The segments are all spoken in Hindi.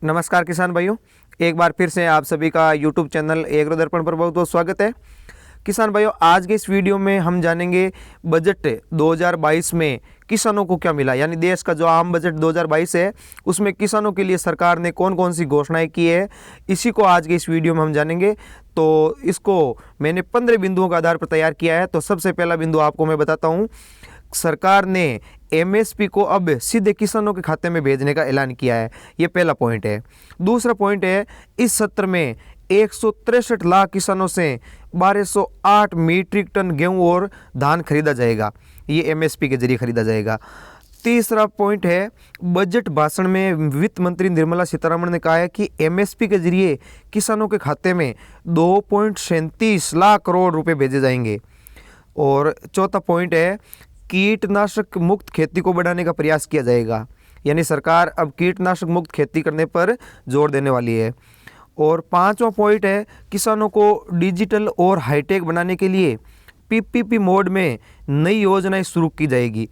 नमस्कार किसान भाइयों, एक बार फिर से आप सभी का यूट्यूब चैनल एग्रो दर्पण पर बहुत बहुत स्वागत है। किसान भाइयों, आज के इस वीडियो में हम जानेंगे बजट 2022 में किसानों को क्या मिला, यानी देश का जो आम बजट 2022 है उसमें किसानों के लिए सरकार ने कौन कौन सी घोषणाएं की है, इसी को आज के इस वीडियो में हम जानेंगे। तो इसको मैंने 15 बिंदुओं के आधार पर तैयार किया है। तो सबसे पहला बिंदु आपको मैं बताता हूँ, सरकार ने एमएसपी को अब सीधे किसानों के खाते में भेजने का ऐलान किया है। ये पहला पॉइंट है। दूसरा पॉइंट है, इस सत्र में 163 लाख किसानों से 1208 मीट्रिक टन गेहूं और धान खरीदा जाएगा। ये एमएसपी के जरिए खरीदा जाएगा। तीसरा पॉइंट है, बजट भाषण में वित्त मंत्री निर्मला सीतारमण ने कहा है कि एमएसपी के जरिए किसानों के खाते में 2.37 लाख करोड़ रुपए भेजे जाएंगे। और चौथा पॉइंट है, कीटनाशक मुक्त खेती को बढ़ाने का प्रयास किया जाएगा, यानी सरकार अब कीटनाशक मुक्त खेती करने पर जोर देने वाली है। और पांचवा पॉइंट है, किसानों को डिजिटल और हाईटेक बनाने के लिए पीपीपी मोड में नई योजनाएं शुरू की जाएगी।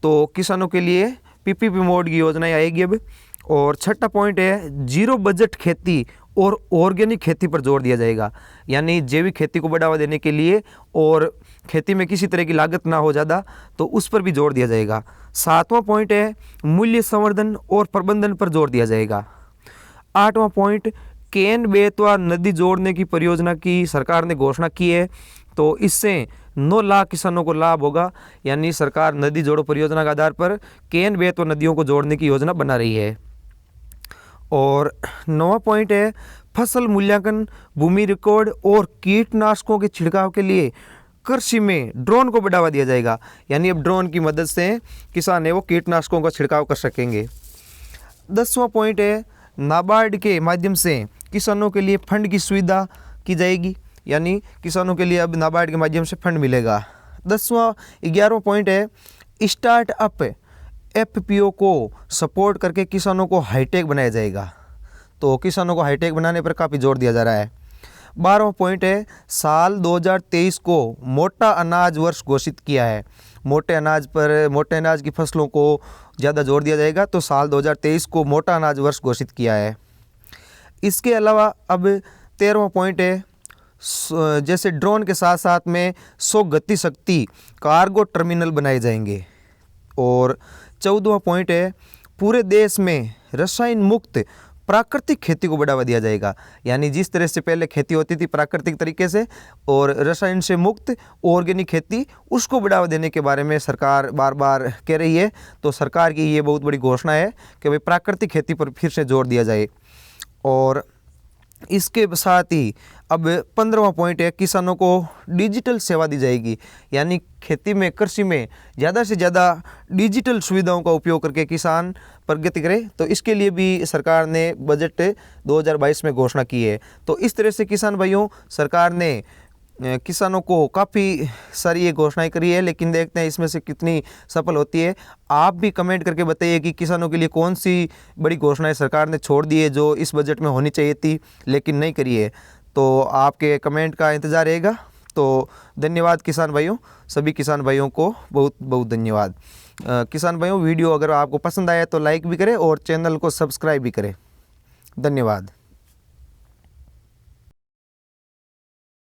तो किसानों के लिए पीपीपी मोड की योजनाएं आएगी अब। और छठा पॉइंट है, जीरो बजट खेती और ऑर्गेनिक खेती पर जोर दिया जाएगा, यानी जैविक खेती को बढ़ावा देने के लिए और खेती में किसी तरह की लागत ना हो ज़्यादा, तो उस पर भी जोर दिया जाएगा। सातवां पॉइंट है, मूल्य संवर्धन और प्रबंधन पर जोर दिया जाएगा। आठवां पॉइंट, केन बेतवा नदी जोड़ने की परियोजना की सरकार ने घोषणा की है। तो इससे 9 लाख किसानों को लाभ होगा, यानी सरकार नदी जोड़ो परियोजना के आधार पर केन बेतवा नदियों को जोड़ने की योजना बना रही है। और 9वां पॉइंट है, फसल मूल्यांकन, भूमि रिकॉर्ड और कीटनाशकों के छिड़काव के लिए कृषि में ड्रोन को बढ़ावा दिया जाएगा, यानी अब ड्रोन की मदद से किसान है वो कीटनाशकों का छिड़काव कर सकेंगे। 10वां पॉइंट है, नाबार्ड के माध्यम से किसानों के लिए फंड की सुविधा की जाएगी, यानी किसानों के लिए अब नाबार्ड के माध्यम से फंड मिलेगा। 11वां पॉइंट है, स्टार्टअप एफपीओ को सपोर्ट करके किसानों को हाईटेक बनाया जाएगा। तो किसानों को हाईटेक बनाने पर काफ़ी जोर दिया जा रहा है। 12वां पॉइंट है, साल 2023 को मोटा अनाज वर्ष घोषित किया है। मोटे अनाज की फसलों को ज़्यादा जोर दिया जाएगा, तो साल 2023 को मोटा अनाज वर्ष घोषित किया है। इसके अलावा अब 13वां पॉइंट है, जैसे ड्रोन के साथ साथ में 100 गति शक्ति कार्गो टर्मिनल बनाए जाएंगे। और 14वां पॉइंट है, पूरे देश में रसायन मुक्त प्राकृतिक खेती को बढ़ावा दिया जाएगा, यानी जिस तरह से पहले खेती होती थी प्राकृतिक तरीके से और रसायन से मुक्त ऑर्गेनिक खेती, उसको बढ़ावा देने के बारे में सरकार बार बार कह रही है। तो सरकार की ये बहुत बड़ी घोषणा है कि भाई प्राकृतिक खेती पर फिर से जोर दिया जाए। और इसके साथ ही अब 15वां पॉइंट है, किसानों को डिजिटल सेवा दी जाएगी, यानी खेती में कृषि में ज़्यादा से ज़्यादा डिजिटल सुविधाओं का उपयोग करके किसान प्रगति करे। तो इसके लिए भी सरकार ने बजट 2022 में घोषणा की है। तो इस तरह से किसान भाइयों, सरकार ने किसानों को काफ़ी सारी ये घोषणाएं करी है, लेकिन देखते हैं इसमें से कितनी सफल होती है। आप भी कमेंट करके बताइए कि किसानों के लिए कौन सी बड़ी घोषणाएं सरकार ने छोड़ दी है जो इस बजट में होनी चाहिए थी लेकिन नहीं करी है। तो आपके कमेंट का इंतज़ार रहेगा। तो धन्यवाद किसान भाइयों, सभी किसान भाइयों को बहुत बहुत धन्यवाद। किसान भाइयों, वीडियो अगर आपको पसंद आया तो लाइक भी करें और चैनल को सब्सक्राइब भी करें। धन्यवाद।